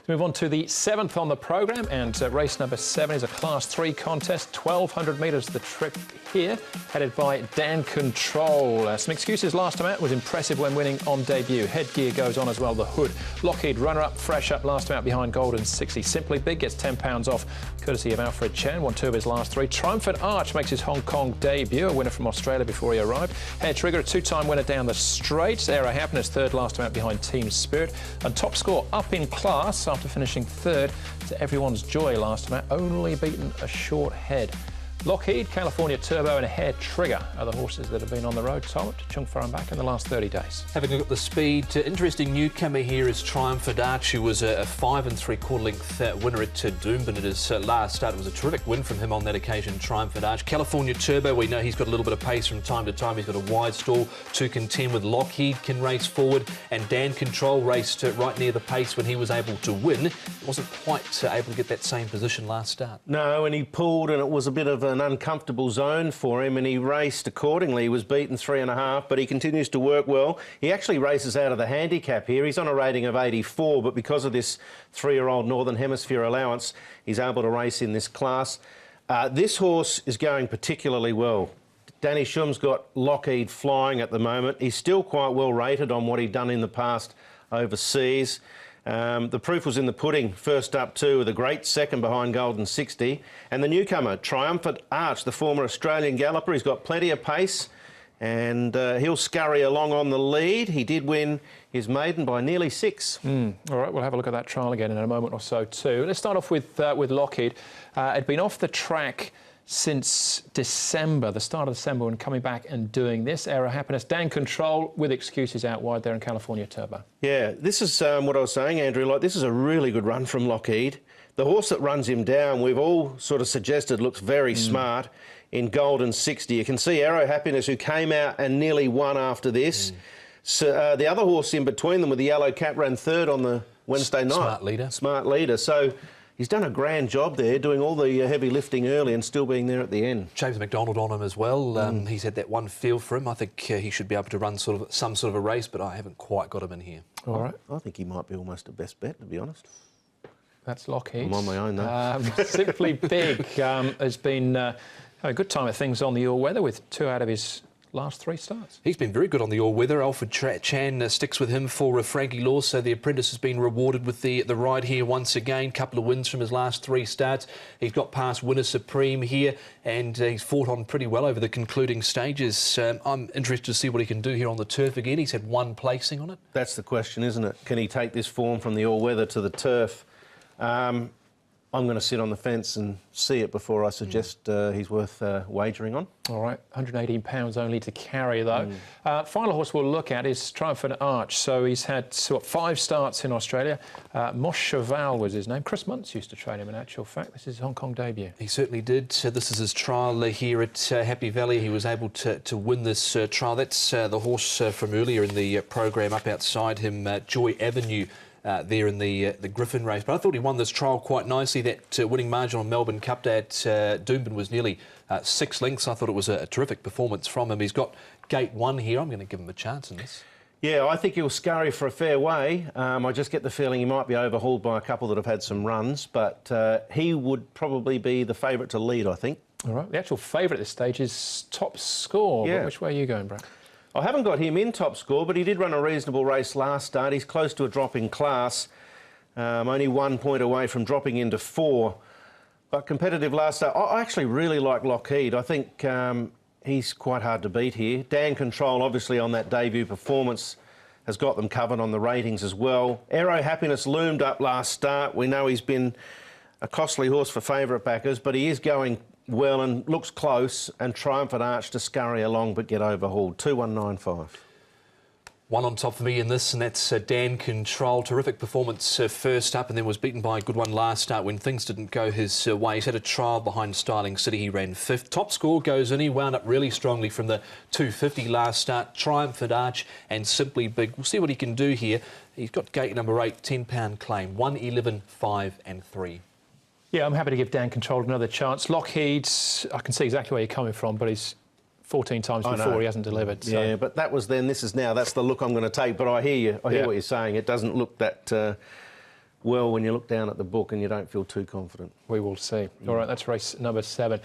Move on to the 7th on the programme, and race number 7 is a Class 3 contest, 1,200 metres the trip here, headed by Dan Control. Some excuses last time out, was impressive when winning on debut. Headgear goes on as well, the hood. Lockheed runner-up, fresh up last time out behind Golden 60. Simply Big gets £10 off, courtesy of Alfred Chan, won 2 of his last 3. Triumphant Arch makes his Hong Kong debut, a winner from Australia before he arrived. Hair Trigger, a 2-time winner down the straight. Aero Happiness, 3rd last time out behind Team Spirit. And Top Score up in class after finishing 3rd to everyone's joy last time out, only beaten a short head. Lockheed, California Turbo and a Hair Trigger are the horses that have been on the road, Tom, to Chung Far and back in the last 30 days. Having a look at the speed, interesting newcomer here is Triumphant Arch, who was a 5 3/4 length winner at Doomben at his last start. It was a terrific win from him on that occasion, Triumphant Arch. California Turbo, we know he's got a little bit of pace from time to time. He's got a wide stall to contend with. Lockheed can race forward, and Dan Control raced right near the pace when he was able to win. He wasn't quite able to get that same position last start. No, and he pulled, and it was a bit of an uncomfortable zone for him, and he raced accordingly. He was beaten 3.5, but he continues to work well. He actually races out of the handicap here. He's on a rating of 84, but because of this 3-year-old Northern Hemisphere allowance, he's able to race in this class. This horse is going particularly well. Danny Shum's got Lockheed flying at the moment. He's still quite well rated on what he'd done in the past overseas. The proof was in the pudding, first up too, with a great second behind Golden 60. And the newcomer, Triumphant Arch, the former Australian galloper, he's got plenty of pace, and he'll scurry along on the lead. He did win his maiden by nearly 6. All right, we'll have a look at that trial again in a moment or so too. Let's start off with Lockheed. It'd been off the track since December, the start of December, and coming back and doing this. Aero Happiness, Dan Control with excuses out wide there in California Turbo. Yeah, this is what I was saying, Andrew. Like, this is a really good run from Lockheed. The horse that runs him down, we've all sort of suggested looks very smart in Golden 60. You can see Aero Happiness, who came out and nearly won after this. So the other horse in between them with the yellow cap ran 3rd on the Wednesday night. Smart Leader. Smart Leader. So he's done a grand job there, doing all the heavy lifting early and still being there at the end. James McDonald on him as well. He's had that one feel for him. I think he should be able to run some sort of a race, but I haven't quite got him in here. All right. I think he might be almost a best bet, to be honest. That's Lockheed. I'm on my own, though. Simply Big has been a good time of things on the all-weather with 2 out of his last 3 starts. He's been very good on the all-weather. Alfred Chan sticks with him for Frankie Law, so the apprentice has been rewarded with the ride here once again. Couple of wins from his last 3 starts. He's got past Winner Supreme here, and he's fought on pretty well over the concluding stages. I'm interested to see what he can do here on the turf again. He's had 1 placing on it. That's the question, isn't it? Can he take this form from the all-weather to the turf? I'm going to sit on the fence and see it before I suggest he's worth wagering on. All right, £118 only to carry, though. Final horse we'll look at is Triumphant Arch. So he's had 5 starts in Australia. Mosh Cheval was his name. Chris Muntz used to train him, in actual fact. This is his Hong Kong debut. He certainly did. This is his trial here at Happy Valley. He was able to win this trial. That's the horse from earlier in the programme up outside him, Joy Avenue. There in the Griffin race. But I thought he won this trial quite nicely. That winning margin on Melbourne Cup Day at Doomben was nearly 6 lengths. I thought it was a terrific performance from him. He's got gate 1 here. I'm going to give him a chance in this. Yeah, I think he'll scurry for a fair way. I just get the feeling he might be overhauled by a couple that have had some runs, but he would probably be the favourite to lead, I think. All right, the actual favourite at this stage is Top Score. Yeah. But which way are you going, Brad? I haven't got him in Top Score, but he did run a reasonable race last start. He's close to a drop in class, only 1 point away from dropping into 4. But competitive last start. I actually really like Lockheed. I think he's quite hard to beat here. Dan Control, obviously, on that debut performance, has got them covered on the ratings as well. Aero Happiness loomed up last start. We know he's been a costly horse for favourite backers, but he is going well and looks close, and Triumphant Arch to scurry along but get overhauled. 2195. 1 on top for me in this, and that's Dan Control. Terrific performance first up, and then was beaten by a good one last start when things didn't go his way. He's had a trial behind Styling City. He ran 5th. Top Score goes in. He wound up really strongly from the 250 last start. Triumphant Arch and Simply Big. We'll see what he can do here. He's got gate number 8, £10 claim. 1, 11, 5 and 3. Yeah, I'm happy to give Dan Control another chance. Lockheed, I can see exactly where you're coming from, but he's 14 times before he hasn't delivered. So. Yeah, but that was then, this is now. That's the look I'm going to take. But I hear you. I hear what you're saying. It doesn't look that well when you look down at the book and you don't feel too confident. We will see. All right, that's race number 7.